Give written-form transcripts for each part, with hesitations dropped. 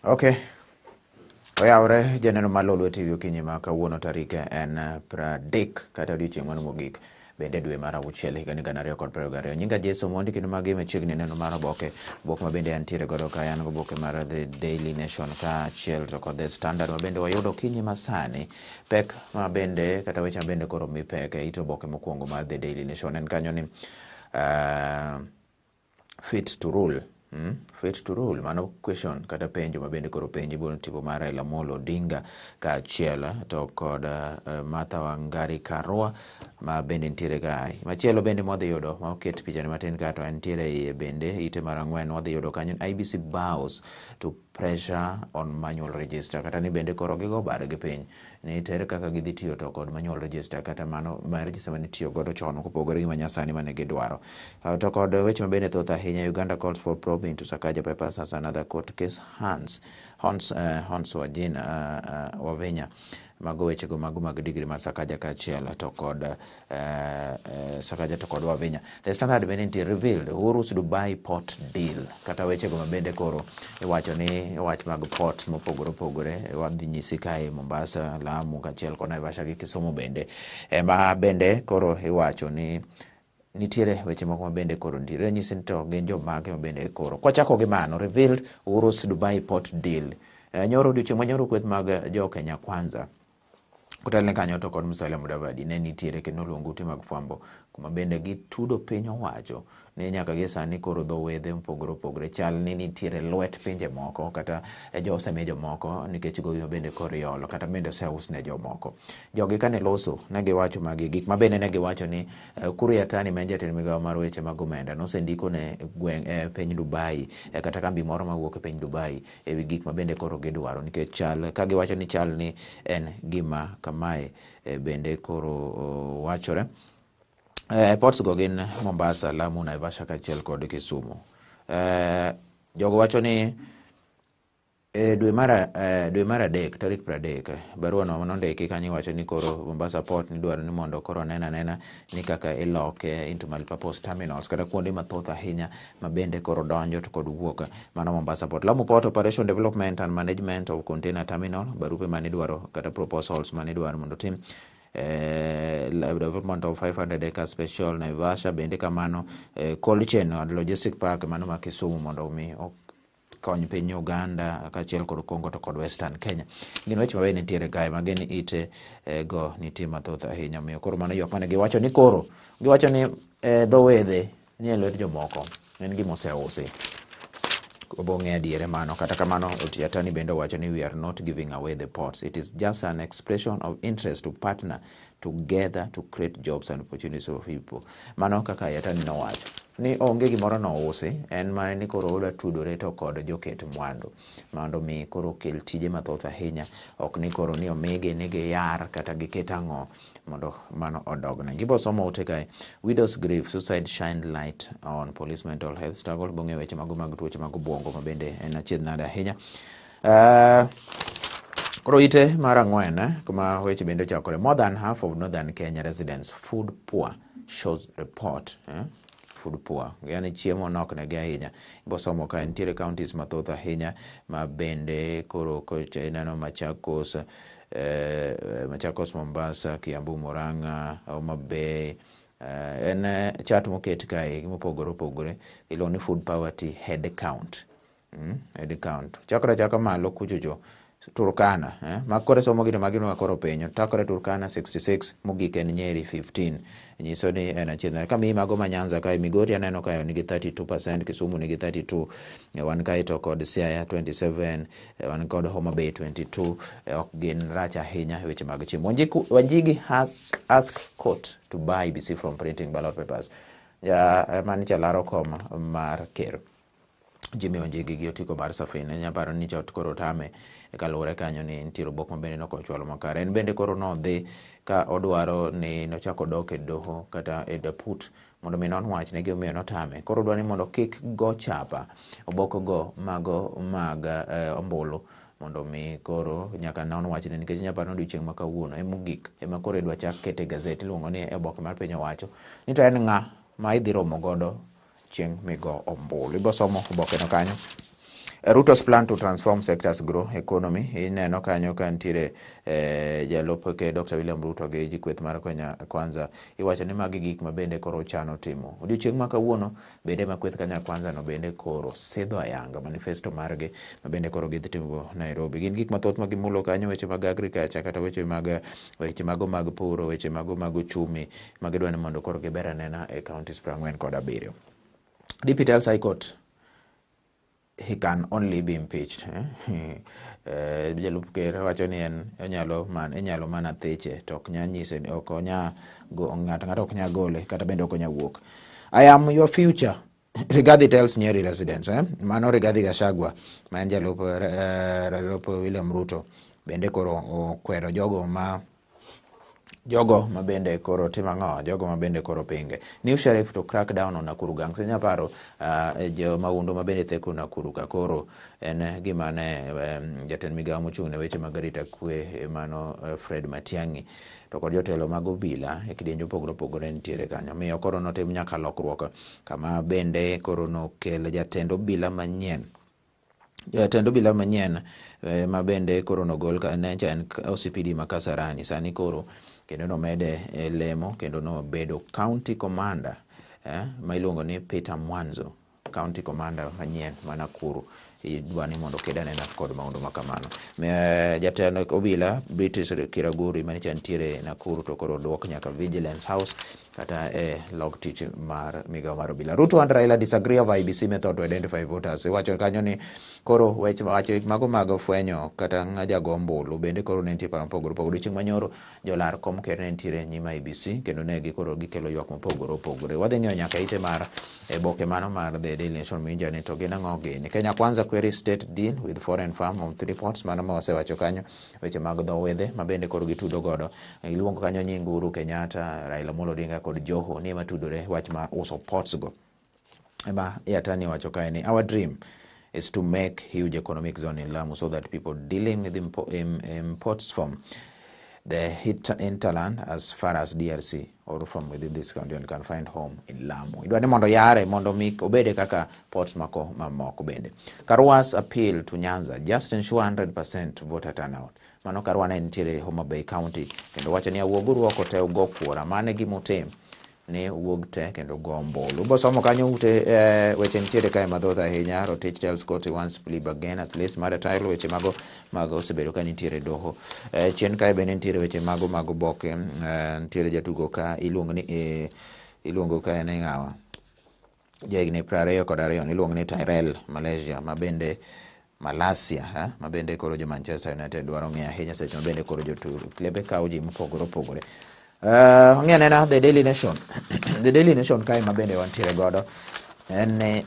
Okay. Oyawre janeno mar Lolwe TV okinyi ma kawuono tarik en 30 kata odiochieng' mano mogik bende dwe mar auchiel higa ni 2022. Nyinga Jesu Omondi kendo magi machiegni neno mar Oboke ma bende antiere godo ka an Oboke mar The Daily Nation ka achiel to kod The Standard ma bende wayudo okinyi masani pek ma bende kata weche ma bende koro mi pek ito Oboke mokwongo mar The Daily Nation en kanyo ni fit to rule. Fit to rule, mano question kata penjo ma bende koro penji bon tipo mar Raila Amolo Odinga ka achiel to kod Martha Wangari Karua ma bende nitiere kae. Machielo bende mwadhi yudo ma oket pichani matin ka to nitiere iye bende ite mar ang'wen wadhi yudo kanyo IBC bows to pressure on manual register kata ni bende koro gigo bar gi piny ni tere kaka gidhi tiyo to kod manual register kata mano ma register mane tiyo godo chon kopogore gi manyasani mane gidwaro. To kod weche ma bende thoth ahinya Uganda calls for probe into Sakaja papers as another court case Hans Wavinya mago weche go mago mag digri mar Sakaja ka achiel to kod Sakaja to kod Wavinya. The Standard bende nitie revealed Uhuru's Dubai port deal kata weche go ma bende koro iwacho ni wach mag port mopogore opogore wadhi nyisi kae Mombasa, Lamu kachiel kod Naivasha gi Kisumu bende ma bende koro iwacho ni nitiere weche moko ma bende koro nitiere nyisi ni to gin jomage ma bende koro kwachako gi mano revealed Uhuru's Dubai port deal. Nyoro odiochieng' manyoro kweth mag jo Kenya Kwanza kotelne kanyo to kod Musalia Mudavadi ne nitiere kendo luonguti mag fwambo kuma bende gitudo piny owacho ni nyaka gi sani koro dho wedhe mopogore opogore chal ni nitiere lwet pinje moko kata jo osemi jomoko nikech gowi bende koro iolo kata bende oseus ne jomoko. Jogi kane loso ne giwacho magi gik ma bende ne giwacho ni Kuria Tani ma en jatend migawo mar weche mag omenda nosendiko ne piny Dubai kata kambi moro mawuok e piny Dubai ewi gik ma bende koro gidwaro nikech chal ka giwacho ni chal ni en gima kamae bende koro wachore. Ports go gin Mombasa, Lamu, Naivasha kachiel kod Kisumu. Jogo wacho ni dwe mar adek tarik 30 barua no nondiki kanyo wacho ni koro Mombasa port ni dwaro ni mondo koro nena ni kaka iloke into multipurpose terminals kata kuonde mathoth ahinya ma bende koro donjo to kod wuok mano Mombasa port. Lamu port operation development and management of container terminal barupe mane dwaro kata proposals mane dwaro mondo tim development of 500 acres special Naivasha bende kamano cold chain and logistic park mano ma Kisumu mondo mi kony piny Uganda kachiel kod Congo to kod Western Kenya. Gin weche mabe nitiere kae ma gin ite go nitie mathoth ahinya miyo koro mano ywak mane giwacho ni koro giwacho ni dho wedhe ni e lwet jomoko en gima oseusi obong'e adiere mano kata kamano Attorney bende wacho ni we are not giving away the ports, it is just an expression of interest to partner together to create jobs and opportunities for people. Mano kaka Attorney nowacho ni onge gimoro nousi en mane ni koro oda tudore to kod joket mwandu mondo mi koro kel tije mathoth ahinya ok ni koro ni omige ni giyar kata giket ang'o mondo mano odogne. Gibo somo ote kae widows grief suicide shine light on police mental health struggle bong'e weche mago mag tuoche mag obwongo ma bende en achiedh nade ahinya. Koro ite mar ang'wen kuma weche bende ochakore more than half of northern Kenya residents food poor shows report food poor yani chiemo nok ne gi ahinya. Ibo somo ka nitiere counties mathoth ahinya ma bende koro neno Machakos, Mombasa, Kiambu, Murang'a, Homa Bay. En chat moket kae mopogore opogore ilo ni food poverty head count. Head count chakra malo kuchocho Turkana ma kore somo gino magino koro penyo takore Turkana 66 mogik en Nyeri 15 nyiso ni en achiedh kama mago ma Nyanza kae Migori aneno kae nigi 32%, Kisumu nigi 32, wan kae to kod Siaya 27, wan kod Homa Bay 22. Ok gin rach ahinya weche mag chiemo. Wanjigi has ask court to buy BC from printing ballot papers. Mani chalaro kom mar ker Jimmy Wanjigi gi otiko mar Safina nyaparo ni chot koro tame kaluwore kanyo ni nitiere Oboke ma bende nokochwalo makare en bende koro nodhi ka odwaro ni nochako dok e doho kata e daput mondo mi non wach ne gimomiyo notame koro dwaro ni mondo kik go chapa oboke go mago mag ombulu mondo mi koro nyaka non wach ne nikech nyaparo odiochieng' ma kawuono mogik ema koro idwa chak kete gazeti iluongo ni Oboke mar piny owacho ni to en ng'a ma idhi romo godo chieng' migo ombulu. Ibo somo Oboke no kanyo. Ruto's plan to transform sectors grow economy. Ineno kanyo ka ntiere jalup ke Dr. William Ruto gi jikweth mar Kenya Kwanza. Iwacho ni magi gik mabende koro chano timo. Odiochieng' ma kawuono bende makweth Kenya Kwanza no bende koro sidho ayanga manifesto margi mabende koro gidhi timo Nairobi. Gin gik mathoth magimulo kanyo, weche mag agriculture kata weche mago mag puro, weche mago mag uchumi magidwa ni mondo koro giber anena e counties 47. DP tells High Court he can only be impeached. Jalup ker wacho ni inyalo mana theche to ok nya nyise, ok onya ng'ato ok nya gole kata bende ok onya wuok. I am your future, Rigathi tells Nyeri residents. Mano Rigathi Gachagua ma en jalup William Ruto bende koro okwero jogo mabende koro timo jogo mabende koro pinge. New sheriff to crack down on Nakuru gangs. Inya paro jo maundu mabende theko Nakuru ka koro en gima ne jatend migawo mochung' ne weche mag arita kwe mano Fred Matiang'i to kod jotelo mag obila e kidienje opogore nitiere kanyo. Miyo koro notim nyaka lokruok kama bende koro nokel jatend obila manyien. Jatend obila manyien ma bende koro nogol ka ne en OCPD Makasarani sani koro kendo nomede lemo kendo nobedo county commander ma iluongo ni Peter Mwanzo, county commander manyien ma Nakuru. Idwa ni mondo kedane na kod maundu makamano. Jatend obila British Kiraguri manicha ntiere Nakuru to koro dwok nyaka Vigilance House kata log tich mar migawo mar obila. Ruto and Raila disagree over IBC method to identify voters. Wacho kanyo ni koro weche mago mag fwenyo kata ng'aja gombulu bende koro ne nitie paro mopogore. Chieng' manyoro jolar kom ker ne ntiere nyima IBC kendo ne koro gikelo ywak mopogore. Wadhi ng'eyo nyaka ite mar boke mano mar The Daily Nation minja ni to gin ang'o gini. Kenya Kwanza query state deal with foreign firm on 3 ports. Mano ma wasewacho kanyo weche mag dho wedhe mabende koro gitudo godo. Iluongo kanyo nying Uhuru Kenyatta, Raila Amolo Odinga kod Joho ni matudore wach mar uso ports go. Ema yatani wacho kae ni our dream is to make huge economic zone in Lamu so that people dealing with imports from the hinterland as far as DRC or from within this country can find home in Lamu. Idwa ni mondo yare mondo mik obede kaka ports mamoko bende. Karwa's appeal to Nyanza just ensure 100% voter turnout. Mano Karwa ne nitiere Homa Bay County kendo wacho ni awuoguru oko te ugo kuora mane gimotim ni wuog te kendo gombolo. Bosomo kanyo ute weche nitiere kae mathoth ahinya. Rotich tells court he wants to plead again at least mar title weche mago osebedo ka nitiere doho. Chien kae bende nitiere weche mago Oboke. Nitiere jatugo ka iluongo ka ne ng'awa jahigni 22 iluongo ni Tyrell Malaysia mabende Malasia mabende koro jo Manchester United dwaro ng'e ahinya seche mabende koro klebe kawo ji mopogore. Ng'e The Daily Nation. The Daily Nation kae mabende wantiere godo en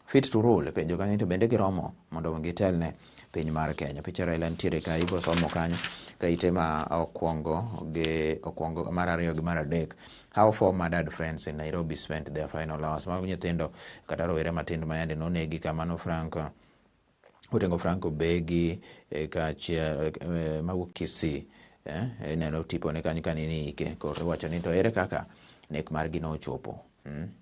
fit to rule penjo kanyo to bende giromo mondo gitelne piny mar Kenya. Picha Raila nitiere ka ibo somo kanyo ka ite ma okwongo mar ariyo gi mar adek. How 4 murdered friends in Nairobi spent their final hours. Mag nyithindo kata rowere matindo ma yande nonegi kamano Franco Begi kaachiel mawuok Kisii neno tipo ne kanyo kanini ike koro wacho ni to ere kaka nek margi nochopo.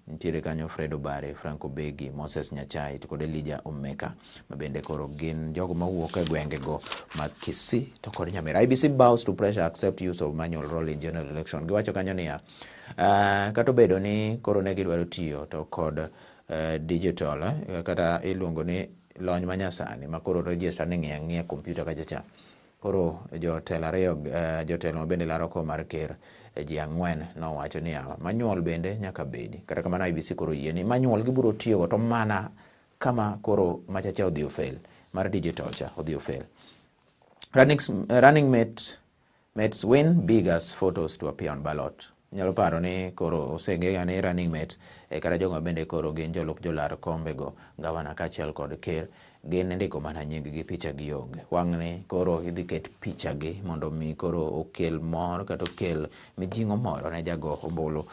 Nitiere kanyo Fredo Bare, Franco Begi, Moses Nyachai to kod Elijah Omeka mabende koro gin jogo mawuok e gwenge go mag Kisii to kod Nyamira. IBC bows to pressure accept use of manual roll in general election. Giwacho kanyo niya kata bedo ni koro ne gidwaro tiyo to kod digital kata iluongo ni lony manyasani ma koro register ni ng'e computer kachacha. Koro jotelo bende laro ko mar ker ji 4 nowacho ni manual bende nyaka bedi. Kata kamano IBC koro yie ni manual gibiro tiyo go to mana kama koro machacha odhi ofail mar digital cha odhi ofail. Running mates win big as photos to appear on ballot. Nyalo paro ni koro oseng'eya ni running mates kata jogo bende koro gin jolup jolar kombe go gavana kaachiel kod ker gin ndiko mana nying gi picha gi onge. Wang' ni koro idhi ket picha gi mondo mi koro okel mor kata okel mijing'o moro ne jago ombulu.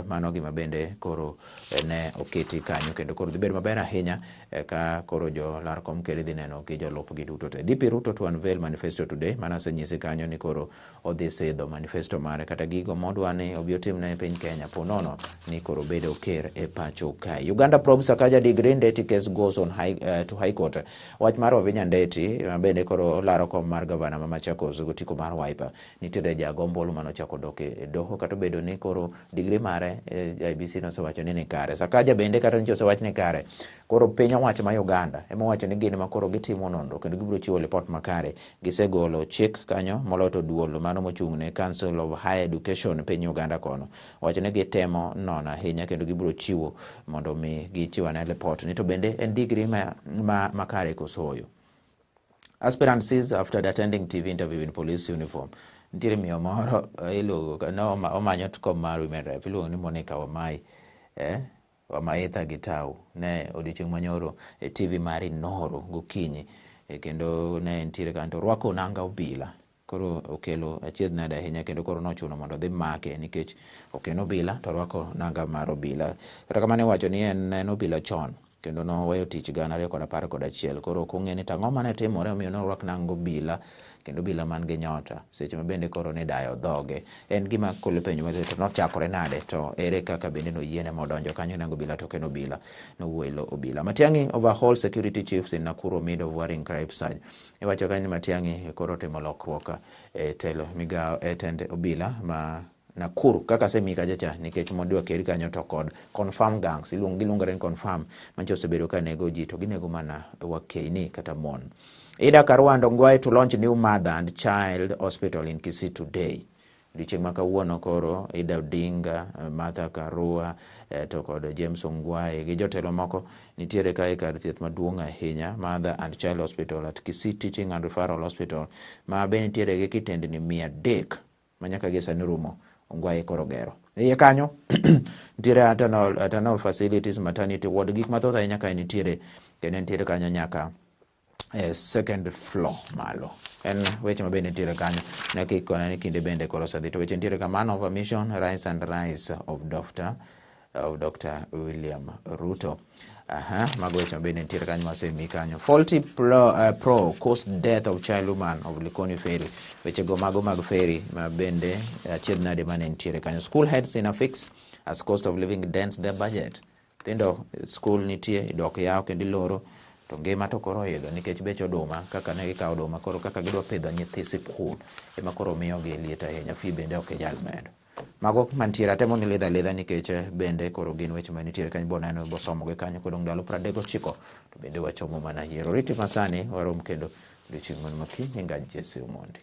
Mano gima bende koro ne oketi kanyo kendo koro dhi bedo maber ahinya ka koro jolar kom ker dhi neno gi jolup gi duto te. DP Ruto to unveil manifesto today. Mana senyisi kanyo ni koro odhi sidho manifesto mare kata gigo modwa ni obiotimne piny Kenya ponono ni koro bedo ker e pacho kai. Uganda probes Sakaja degree Ndeti case goes on to High Court. Wach mar Wavinya Ndeti bende koro laro kom mar gavana ma Machakos gotiko mar Wiper nitiere jagombolo manochako dok e doho kata bedo ni koro degree mare IBC nosewacho ni kare. Sakaja bende kata ni osewach ni kare. Koro piny owacho ma Uganda ema wacho ni gin ma koro gitimo nonro kendo gibiro chiwo report makare. Gisegolo chik kanyo moloto duolo mano mochung'ne Council of Higher Education piny Uganda kono. Wacho ni gitemo nono ahinya kendo gibiro chiwo mondo mi gichiwane report ni to bende en degree makare kosoyo. Aspirant sees after attending TV interview in police uniform. Nitiere miyo moro iluongo no omanyo kom mar women rep iluongo ni Monica Wamaitha Gitau ne odiochieng' manyoro e TV mari Nonro gokinyi kendo ne nitiere kanto rwako nanga obila koro okelo achiedh nade ahinya kendo koro nochuno mondo dhi make nikech okeno obila to rwako nanga mar obila kata kamane wacho ni en obila chon kendo no weyo tich gana 2011 koro kong'e ni tang'o mane timore omiyo norwak nanga obila kendo obila man gi nyota seche ma bende koro ni dayo dhoge en gima kolo penjo ma to nochakore nade to ere kaka bende no yiene modonjo kanyo nanga obila to ken obila no wuelo obila. Matiang'i overhaul security chiefs in Nakuru mid of worrying crime surge. Iwacho kanyo Matiang'i koro timo lokruok e telo migao e tend obila ma Nakuru kaka semika jacha nikech modwa keri kanyo to kod confirm gangs giluongore confirm mancho osebedo ka nego ji to ginego mana wakeini kata mon. Ida Karwando ngwae to launch new mother and child hospital in Kisii today. Dichieng' ma kawuono koro Ida Odinga, Martha Karua to kod James Ongwae gi jotelo moko nitiere kae kar thieth maduong' ahinya Mother and Child Hospital at Kisii Teaching and Referral Hospital ma be nitiere gi kitendni 300 manyaka gi sani rumo Ongwae koro gero. Iye kanyo nitiere internal facilities maternity ward gik mathoth ahinya kae nitiere kendo nitiere kanyo nyaka second floor malo. En weche mabende nitiere kanyo ne kikona ni kinde bende koro sadhi to weche nitiere man of a mission rise and rise of Dr. William Ruto. Mago weche mabende nitiere kanyo masemi kanyo. Faulty pro caused death of child woman of Likoni Ferry. Weche go mago mag ferry mabende achiedh nade mane nitiere kanyo. School heads in a fix as cost of living dents their budget. Tindo school nitie idok yaw kendo iloro to ngima to koro idho nikech bech oduma kaka ne gikawo oduma koro kaka gidwa pidho nyithi sikul ema koro miyo gi liet ahinya fi bende ok nyal medo. Mago mantiere atemo ni lidha nikech bende koro gin weche manitiere kanyo boneno bosomo gi kanyo kodong ndalo 39 to bende wachomo mana yiero. Riti masani warom kendo odiochieng' man makiny Jesse Omondi.